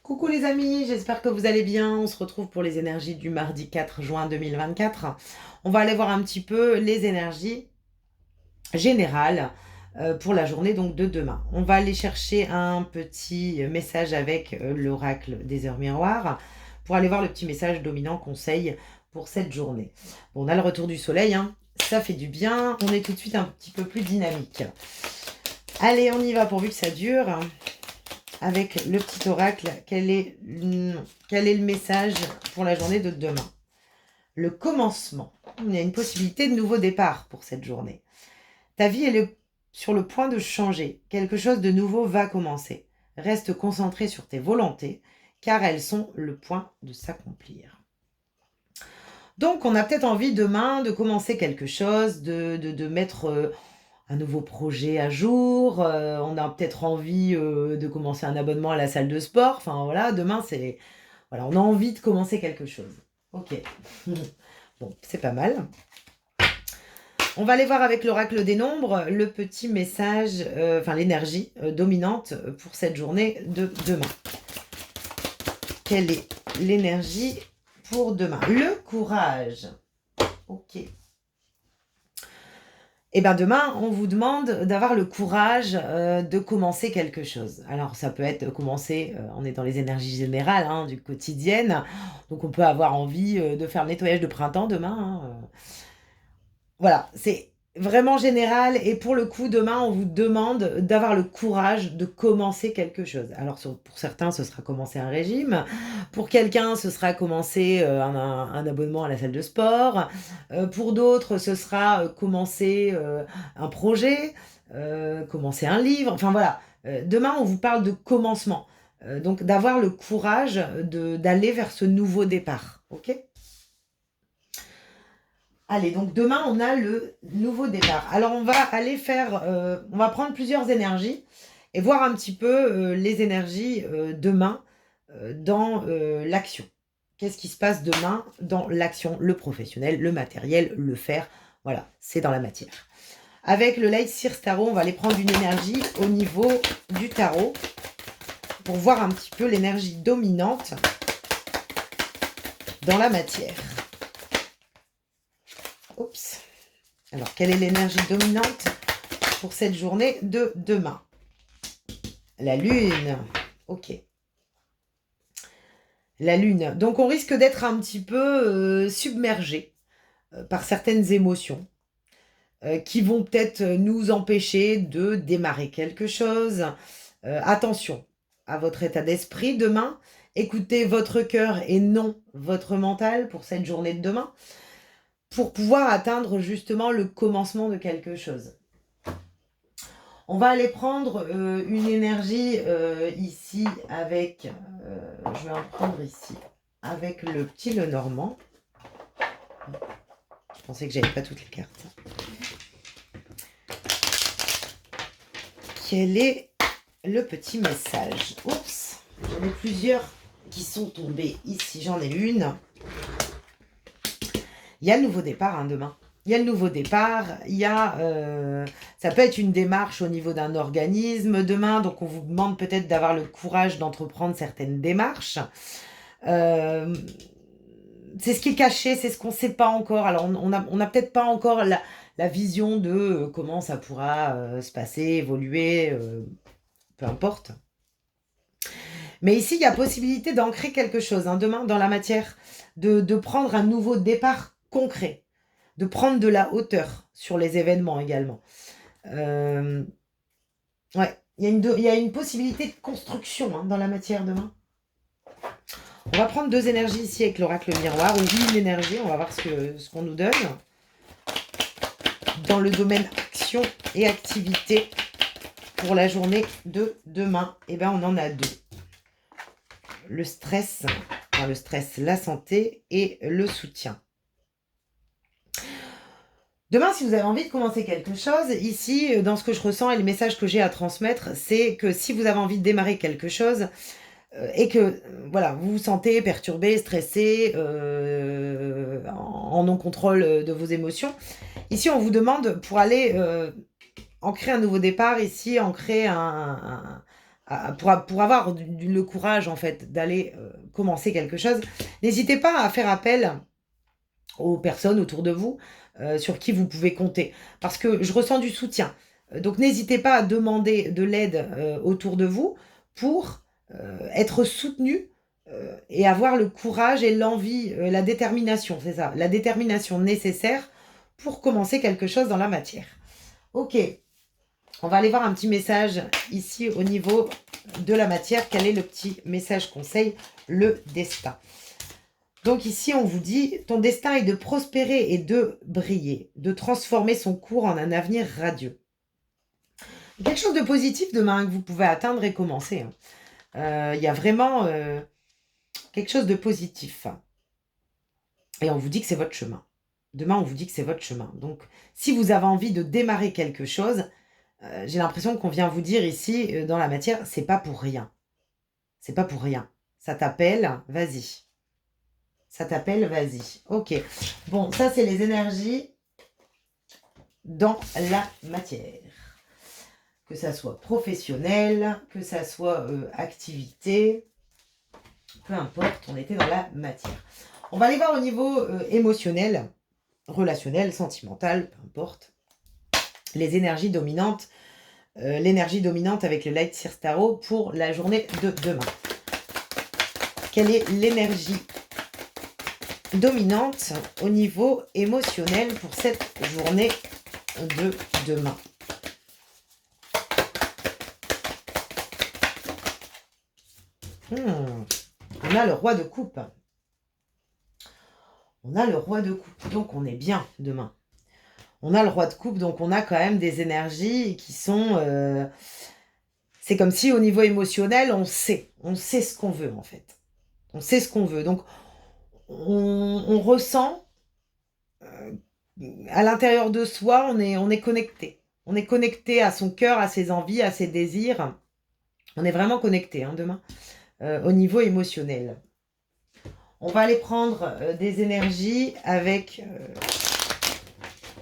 Coucou les amis, j'espère que vous allez bien. On se retrouve pour les énergies du mardi 4 juin 2024. On va aller voir un petit peu les énergies générales pour la journée donc de demain. On va aller chercher un petit message avec l'oracle des heures miroirs pour aller voir le petit message dominant conseil pour cette journée. Bon, on a le retour du soleil, hein. Ça fait du bien. On est tout de suite un petit peu plus dynamique. Allez, on y va pourvu que ça dure. Avec le petit oracle, quel est le message pour la journée de demain? Le commencement. Il y a une possibilité de nouveau départ pour cette journée. Ta vie est sur le point de changer. Quelque chose de nouveau va commencer. Reste concentré sur tes volontés, car elles sont le point de s'accomplir. Donc, on a peut-être envie demain de commencer quelque chose, de mettre un nouveau projet à jour. On a peut-être envie de commencer un abonnement à la salle de sport. Enfin, voilà, demain, c'est... Voilà, on a envie de commencer quelque chose. Ok. Bon, c'est pas mal. On va aller voir avec l'oracle des nombres le petit message, l'énergie dominante pour cette journée de demain. Quelle est l'énergie pour demain? Le courage. Ok. Et bien demain, on vous demande d'avoir le courage de commencer quelque chose. Alors ça peut être commencer, on est dans les énergies générales, hein, du quotidien. Donc on peut avoir envie de faire le nettoyage de printemps demain. Voilà, c'est vraiment général. Et pour le coup, demain, on vous demande d'avoir le courage de commencer quelque chose. Alors pour certains, ce sera commencer un régime. Pour quelqu'un, ce sera commencer un abonnement à la salle de sport. Pour d'autres, ce sera commencer un projet, commencer un livre. Enfin voilà, demain, on vous parle de commencement. Donc d'avoir le courage d'aller vers ce nouveau départ. Ok ? Allez, donc demain, on a le nouveau départ. Alors, on va aller faire... on va prendre plusieurs énergies et voir un petit peu les énergies demain dans l'action. Qu'est-ce qui se passe demain dans l'action? Le professionnel, le matériel, le faire. Voilà, c'est dans la matière. Avec le Light Sears Tarot, on va aller prendre une énergie au niveau du tarot pour voir un petit peu l'énergie dominante dans la matière. Oups. Alors, quelle est l'énergie dominante pour cette journée de demain? La lune. Ok. La lune. Donc, on risque d'être un petit peu submergé par certaines émotions qui vont peut-être nous empêcher de démarrer quelque chose. Attention à votre état d'esprit demain. Écoutez votre cœur et non votre mental pour cette journée de demain, pour pouvoir atteindre justement le commencement de quelque chose. On va aller prendre une énergie ici avec... je vais en prendre ici avec le petit Lenormand. Je pensais que j'avais pas toutes les cartes. Quel est le petit message? Oups, j'en ai plusieurs qui sont tombés ici. J'en ai une. Il y a le nouveau départ demain. Il y a le nouveau départ, il y a, ça peut être une démarche au niveau d'un organisme demain, donc on vous demande peut-être d'avoir le courage d'entreprendre certaines démarches. C'est ce qui est caché, c'est ce qu'on ne sait pas encore. Alors on n'a peut-être pas encore la vision de comment ça pourra se passer, évoluer, peu importe. Mais ici, il y a possibilité d'ancrer quelque chose demain dans la matière, de prendre un nouveau départ concret, de prendre de la hauteur sur les événements également. Ouais, il y a une possibilité de construction dans la matière demain. On va prendre deux énergies ici avec l'oracle miroir, ou une énergie, on va voir ce qu'on nous donne. Dans le domaine action et activité pour la journée de demain, eh ben, on en a deux. Le stress, la santé et le soutien. Demain, si vous avez envie de commencer quelque chose, ici, dans ce que je ressens et le message que j'ai à transmettre, c'est que si vous avez envie de démarrer quelque chose et que voilà, vous vous sentez perturbé, stressé, en non-contrôle de vos émotions, ici, on vous demande pour aller ancrer un nouveau départ, ici, ancrer pour avoir le courage, en fait, d'aller commencer quelque chose, n'hésitez pas à faire appel aux personnes autour de vous sur qui vous pouvez compter. Parce que je ressens du soutien. Donc n'hésitez pas à demander de l'aide autour de vous pour être soutenu et avoir le courage et l'envie, la détermination, c'est ça, la détermination nécessaire pour commencer quelque chose dans la matière. Ok, on va aller voir un petit message ici au niveau de la matière. Quel est le petit message conseil? Le destin. Donc ici, on vous dit, ton destin est de prospérer et de briller, de transformer son cours en un avenir radieux. Quelque chose de positif demain que vous pouvez atteindre et commencer. Il y a vraiment quelque chose de positif. Et on vous dit que c'est votre chemin. Demain, on vous dit que c'est votre chemin. Donc, si vous avez envie de démarrer quelque chose, j'ai l'impression qu'on vient vous dire ici, dans la matière, c'est pas pour rien. C'est pas pour rien. Ça t'appelle, vas-y. Ça t'appelle, vas-y. Ok. Bon, ça, c'est les énergies dans la matière. Que ça soit professionnel, que ça soit activité, peu importe, on était dans la matière. On va aller voir au niveau émotionnel, relationnel, sentimental, peu importe. Les énergies dominantes, l'énergie dominante avec le Light Seer Tarot pour la journée de demain. Quelle est l'énergie dominante au niveau émotionnel pour cette journée de demain? On a le roi de coupe. On a le roi de coupe, donc on est bien demain. On a le roi de coupe, donc on a quand même des énergies qui sont... c'est comme si au niveau émotionnel, on sait ce qu'on veut en fait. On sait ce qu'on veut. Donc on ressent à l'intérieur de soi, on est connecté. On est connecté à son cœur, à ses envies, à ses désirs. On est vraiment connecté demain au niveau émotionnel. On va aller prendre des énergies avec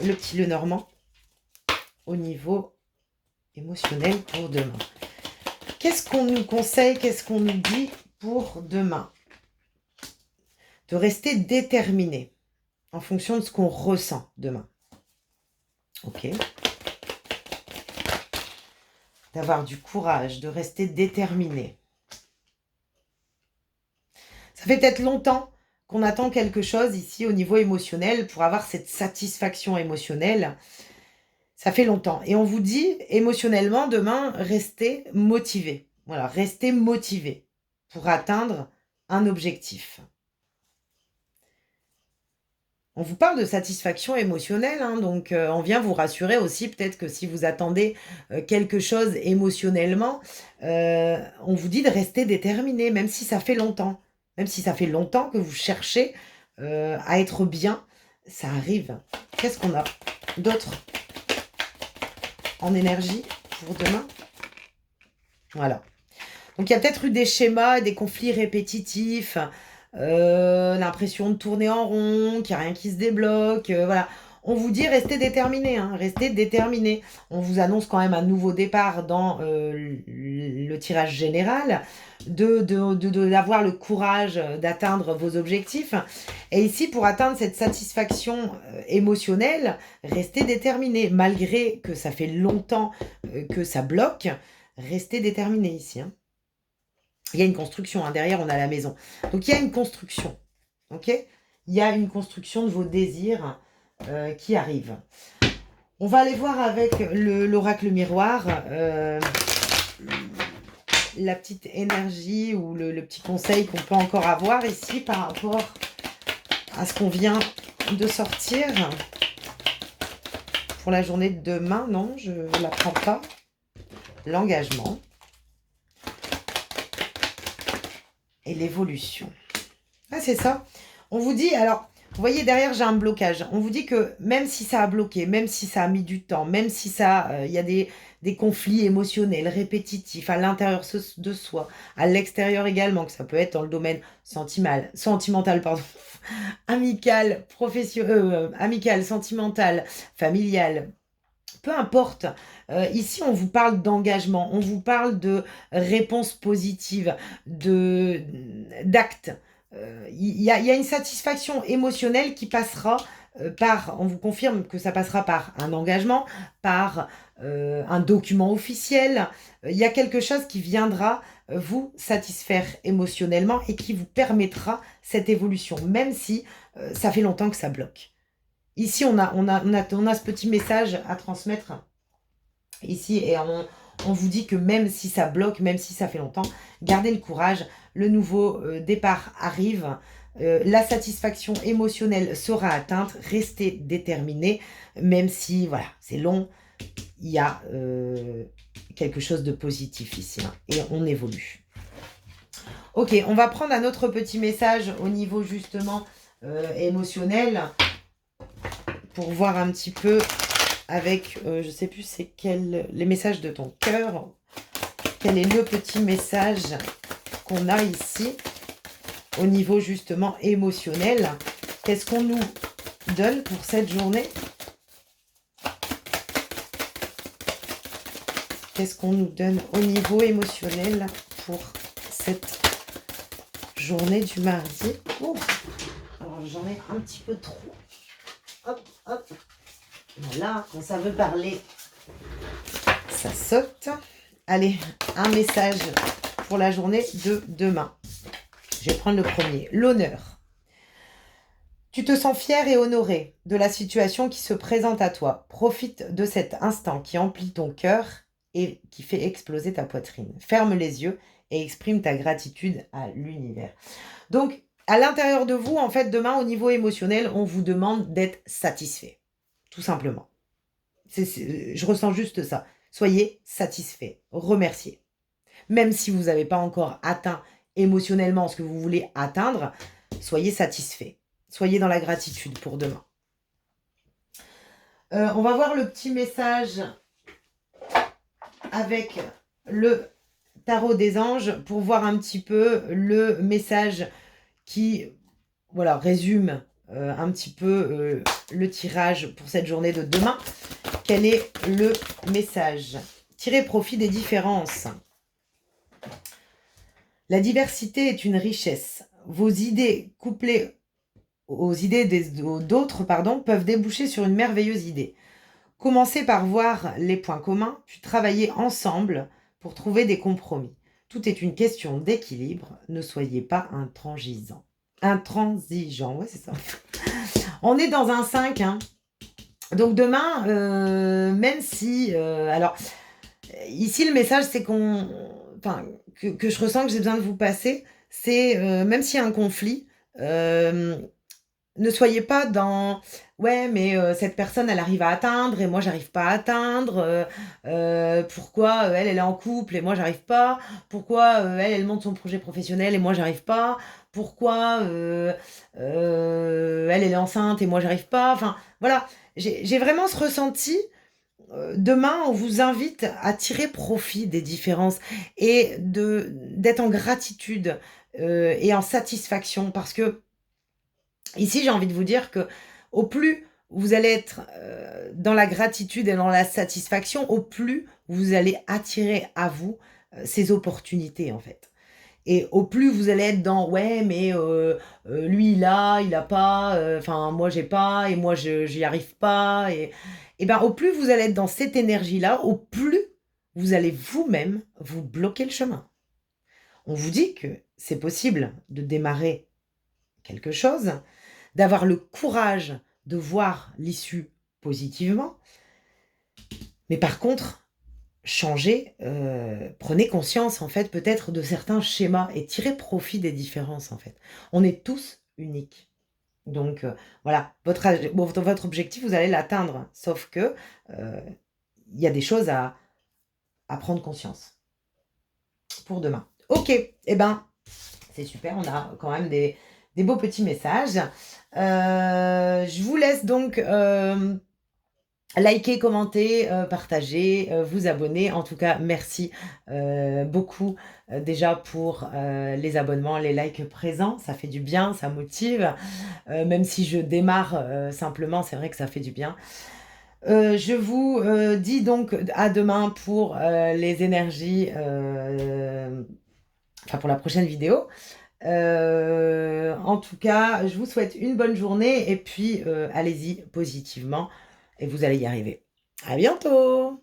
le petit Lenormand au niveau émotionnel pour demain. Qu'est-ce qu'on nous conseille, qu'est-ce qu'on nous dit pour demain? De rester déterminé en fonction de ce qu'on ressent demain. Ok. D'avoir du courage, de rester déterminé. Ça fait peut-être longtemps qu'on attend quelque chose ici au niveau émotionnel pour avoir cette satisfaction émotionnelle. Ça fait longtemps. Et on vous dit, émotionnellement, demain, restez motivé. Voilà, restez motivé pour atteindre un objectif. On vous parle de satisfaction émotionnelle, donc on vient vous rassurer aussi, peut-être que si vous attendez quelque chose émotionnellement, on vous dit de rester déterminé, même si ça fait longtemps. Même si ça fait longtemps que vous cherchez à être bien, ça arrive. Qu'est-ce qu'on a d'autre en énergie pour demain? Voilà. Donc il y a peut-être eu des schémas, des conflits répétitifs, l'impression de tourner en rond, qu'il n'y a rien qui se débloque, voilà. On vous dit restez déterminé, restez déterminé. On vous annonce quand même un nouveau départ dans le tirage général, d'avoir le courage d'atteindre vos objectifs. Et ici, pour atteindre cette satisfaction émotionnelle, restez déterminé, malgré que ça fait longtemps que ça bloque, restez déterminé ici. Il y a une construction, derrière on a la maison. Donc il y a une construction, ok? Il y a une construction de vos désirs qui arrive. On va aller voir avec l'oracle miroir la petite énergie ou le petit conseil qu'on peut encore avoir ici par rapport à ce qu'on vient de sortir pour la journée de demain. Non, je ne la prends pas. L'engagement et l'évolution. Ah, c'est ça. On vous dit, alors, vous voyez, derrière, j'ai un blocage. On vous dit que même si ça a bloqué, même si ça a mis du temps, même si ça, y a des conflits émotionnels répétitifs à l'intérieur de soi, à l'extérieur également, que ça peut être dans le domaine sentimental, pardon, amical, amical, sentimental, familial, peu importe. Ici, on vous parle d'engagement, on vous parle de réponse positive, d'actes. Il y a une satisfaction émotionnelle qui passera par, on vous confirme que ça passera par un engagement, par un document officiel. Il y a quelque chose qui viendra vous satisfaire émotionnellement et qui vous permettra cette évolution, même si ça fait longtemps que ça bloque. Ici, on a ce petit message à transmettre ici et on vous dit que même si ça bloque, même si ça fait longtemps, gardez le courage, le nouveau départ arrive, la satisfaction émotionnelle sera atteinte, restez déterminés, même si voilà, c'est long, il y a quelque chose de positif ici hein, et on évolue. Ok, on va prendre un autre petit message au niveau justement émotionnel pour voir un petit peu avec, je sais plus c'est quel, les messages de ton cœur, quel est le petit message qu'on a ici au niveau justement émotionnel. Qu'est-ce qu'on nous donne pour cette journée? Qu'est-ce qu'on nous donne au niveau émotionnel pour cette journée du mardi? Oh, alors j'en ai un petit peu trop. Hop, hop. Voilà, quand ça veut parler, ça saute. Allez, un message pour la journée de demain. Je vais prendre le premier. L'honneur. Tu te sens fier et honoré de la situation qui se présente à toi. Profite de cet instant qui emplit ton cœur et qui fait exploser ta poitrine. Ferme les yeux et exprime ta gratitude à l'univers. Donc, à l'intérieur de vous, en fait, demain, au niveau émotionnel, on vous demande d'être satisfait. Tout simplement. Je ressens juste ça. Soyez satisfait. Remerciez. Même si vous n'avez pas encore atteint émotionnellement ce que vous voulez atteindre, soyez satisfait. Soyez dans la gratitude pour demain. On va voir le petit message avec le tarot des anges pour voir un petit peu le message qui voilà, résume un petit peu le tirage pour cette journée de demain. Quel est le message? Tirez profit des différences. La diversité est une richesse. Vos idées couplées aux idées d'autres peuvent déboucher sur une merveilleuse idée. Commencez par voir les points communs, puis travaillez ensemble pour trouver des compromis. Tout est une question d'équilibre. Ne soyez pas intransigeant. Intransigeant, ouais, c'est ça. On est dans un 5, hein. Donc demain, même si... alors, ici, le message, c'est qu'on... Enfin, que je ressens que j'ai besoin de vous passer, c'est, même s'il y a un conflit, ne soyez pas dans ouais mais cette personne elle arrive à atteindre et moi j'arrive pas à atteindre, pourquoi elle est en couple et moi j'arrive pas, pourquoi elle monte son projet professionnel et moi j'arrive pas, pourquoi elle est enceinte et moi j'arrive pas, enfin voilà, j'ai vraiment ce ressenti. Demain, on vous invite à tirer profit des différences et d'être en gratitude et en satisfaction parce que ici, j'ai envie de vous dire que au plus vous allez être dans la gratitude et dans la satisfaction, au plus vous allez attirer à vous ces opportunités en fait. Et au plus vous allez être dans ouais mais lui il a pas, enfin moi j'ai pas et moi j'y arrive pas et ben au plus vous allez être dans cette énergie là, au plus vous allez vous-même vous bloquer le chemin. On vous dit que c'est possible de démarrer quelque chose, d'avoir le courage de voir l'issue positivement. Mais par contre, changez, prenez conscience en fait peut-être de certains schémas et tirez profit des différences en fait. On est tous uniques. Donc voilà, votre objectif, vous allez l'atteindre. Sauf que il y a des choses à prendre conscience pour demain. Ok, eh ben c'est super, on a quand même des beaux petits messages. Je vous laisse donc liker, commenter, partager, vous abonner. En tout cas, merci beaucoup déjà pour les abonnements, les likes présents. Ça fait du bien, ça motive. Même si je démarre simplement, c'est vrai que ça fait du bien. Je vous dis donc à demain pour les énergies, enfin pour la prochaine vidéo. En tout cas, je vous souhaite une bonne journée et puis allez-y positivement et vous allez y arriver. À bientôt!